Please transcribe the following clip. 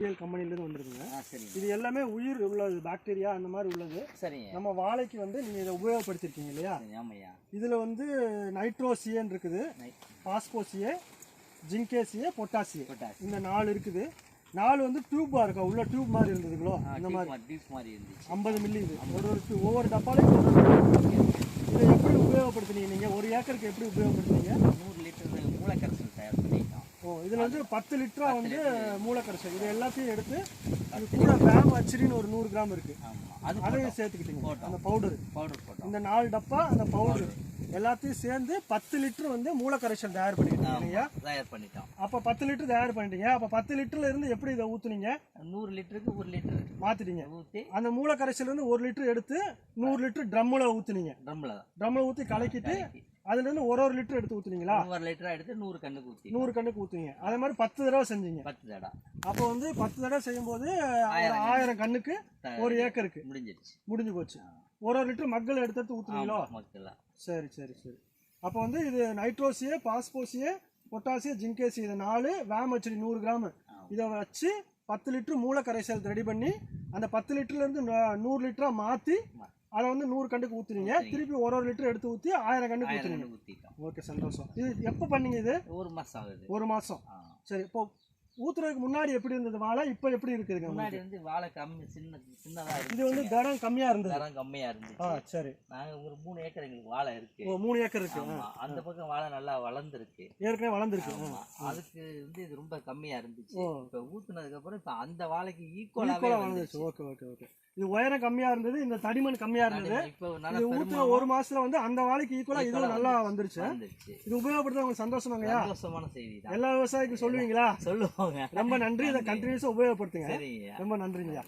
கம்பெனிலேருந்து வந்துருக்குங்க. இது எல்லாமே உயிர் உள்ளது, பாக்டீரியா அந்த மாதிரி உள்ளது. சரிங்க. நம்ம வாழைக்கு வந்து நீங்கள் இதை உபயோகப்படுத்திருக்கீங்க இல்லையா? ஆமாய்யா. இதில் வந்து நைட்ரோசியன் இருக்குது, பாஸ்போசியே, ஜிங்கேசியே, பொட்டாசியே, இந்த 4 இருக்குது. 4 வந்து டியூப்பாக இருக்கா, உள்ள டியூப் மாதிரி இருந்ததுங்களோ இந்த மாதிரி 50 மில்லி இது ஒவ்வொரு டப்பாலையும். இதை எப்படி உபயோகப்படுத்துனீங்க நீங்கள்? ஒரு ஏக்கருக்கு எப்படி உபயோகப்படுத்துனீங்க? 100 லிட்டர் மூலக்கரைசல் தயார் பண்ணிட்டோம். இதில் வந்து 10 லிட்டரா வந்து மூலக்கரைசல். இது எல்லாத்தையும் எடுத்து அது கூட வேம் அச்சிரின்னு ஒரு 100 கிராம் இருக்கு, அதையும் சேர்த்துக்கிட்டீங்க. அந்த பவுடர் போட்டோம். இந்த 4 டப்பா அந்த பவுடர் எல்லாத்தையும் சேர்ந்து 10 லிட்டர் வந்து மூலக்கரைசல் தயார் பண்ணிட்டோம். அப்போ 10 லிட்டர் தயார் பண்ணிட்டீங்க. அப்போ 10 லிட்டர்ல இருந்து எப்படி இதை ஊத்துனீங்க? 100 லிட்டருக்கு 1 லிட்டர் மாத்திட்டீங்க. அந்த மூலக்கரைசல் இருந்து 1 லிட்டர் எடுத்து 100 லிட்டர் ட்ரம்ல ஊத்துனீங்க. ட்ரம்ல ஊத்தி கலக்கிட்டு அதுல இருந்து ஒரு லிட்டர் எடுத்து ஊத்துனீங்களா? 1 லிட்டரா எடுத்து 100 கண்ணுக்கு ஊத்துனீங்க. அதே மாதிரி 10 தடவை செஞ்சீங்க. 10 தடவை. அப்போ வந்து 10 தடவை செய்யும்போது 1000 கண்ணுக்கு ஒரு ஏக்கருக்கு முடிஞ்சு போச்சு. ஒரு லிட்டர் மக்கள் எடுத்து ஊத்துனீங்களோ? சரி சரி சரி. அப்போ வந்து இது நைட்ரோசியே, பாஸ்போசியே, பொட்டாசியம், ஜிங்கேசி, இது 4 வேமச்சரி 100 கிராம் இதை வச்சு 10 லிட்டர் மூல கரைசல் ரெடி பண்ணி அந்த 10 லிட்டர்ல இருந்து 100 லிட்டரா மாத்தி அதை வந்து 100 கண்டுக்கு ஊத்துறீங்க. திருப்பி ஒரு லிட்டர் எடுத்து ஊத்தி 1000 கண்டுக்கு ஊத்துறீங்க. ஓகே, சந்தோஷம். இது எப்ப பண்ணீங்க? இது 1 மாசம் ஆகுது. 1 மாசம். சரி. இப்போ ஊத்துறதுக்கு முன்னாடி எப்படி இருந்தது வாழை, இப்ப எப்படி இருக்குதுங்க? முன்னாடி வந்து வாழை கம்மி சின்னதா இருக்கு. இது வந்து தரம் கம்மியா இருந்தது. சரி. நாங்க ஒரு 3 ஏக்கர் எங்களுக்கு வாழை இருக்கு. 3 ஏக்கர் இருக்கு. அந்த பக்கம் வாழை நல்லா வளர்ந்துருக்கு, ஏற்கனவே வளர்ந்துருக்கு. அதுக்கு வந்து இது ரொம்ப கம்மியா இருந்துச்சு. இப்ப ஊத்துனதுக்கு அப்புறம் இப்ப அந்த வாழைக்கு ஈக்குவலா வளர்ந்துச்சு. Okay okay okay. இது உயரம் கம்மியா இருந்தது, இந்த தடிமன் கம்மியா இருந்தது. இது ஊத்துன 1 மாசத்துல வந்து அந்த வாழைக்கு ஈக்குவலா இதுவும் நல்லா வந்துருச்சு. இது உபயோகப்படுத்த உங்களுக்கு சந்தோஷமாங்கயா? சந்தோஷமான செய்தி தான். எல்லா விவசாயிக்கும் சொல்லுவீங்களா? சொல்லுவாங்க. ரொம்ப நன்றி. இதை கண்டினியூஸா உபயோகப்படுத்துங்க. ரொம்ப நன்றிங்கய்யா.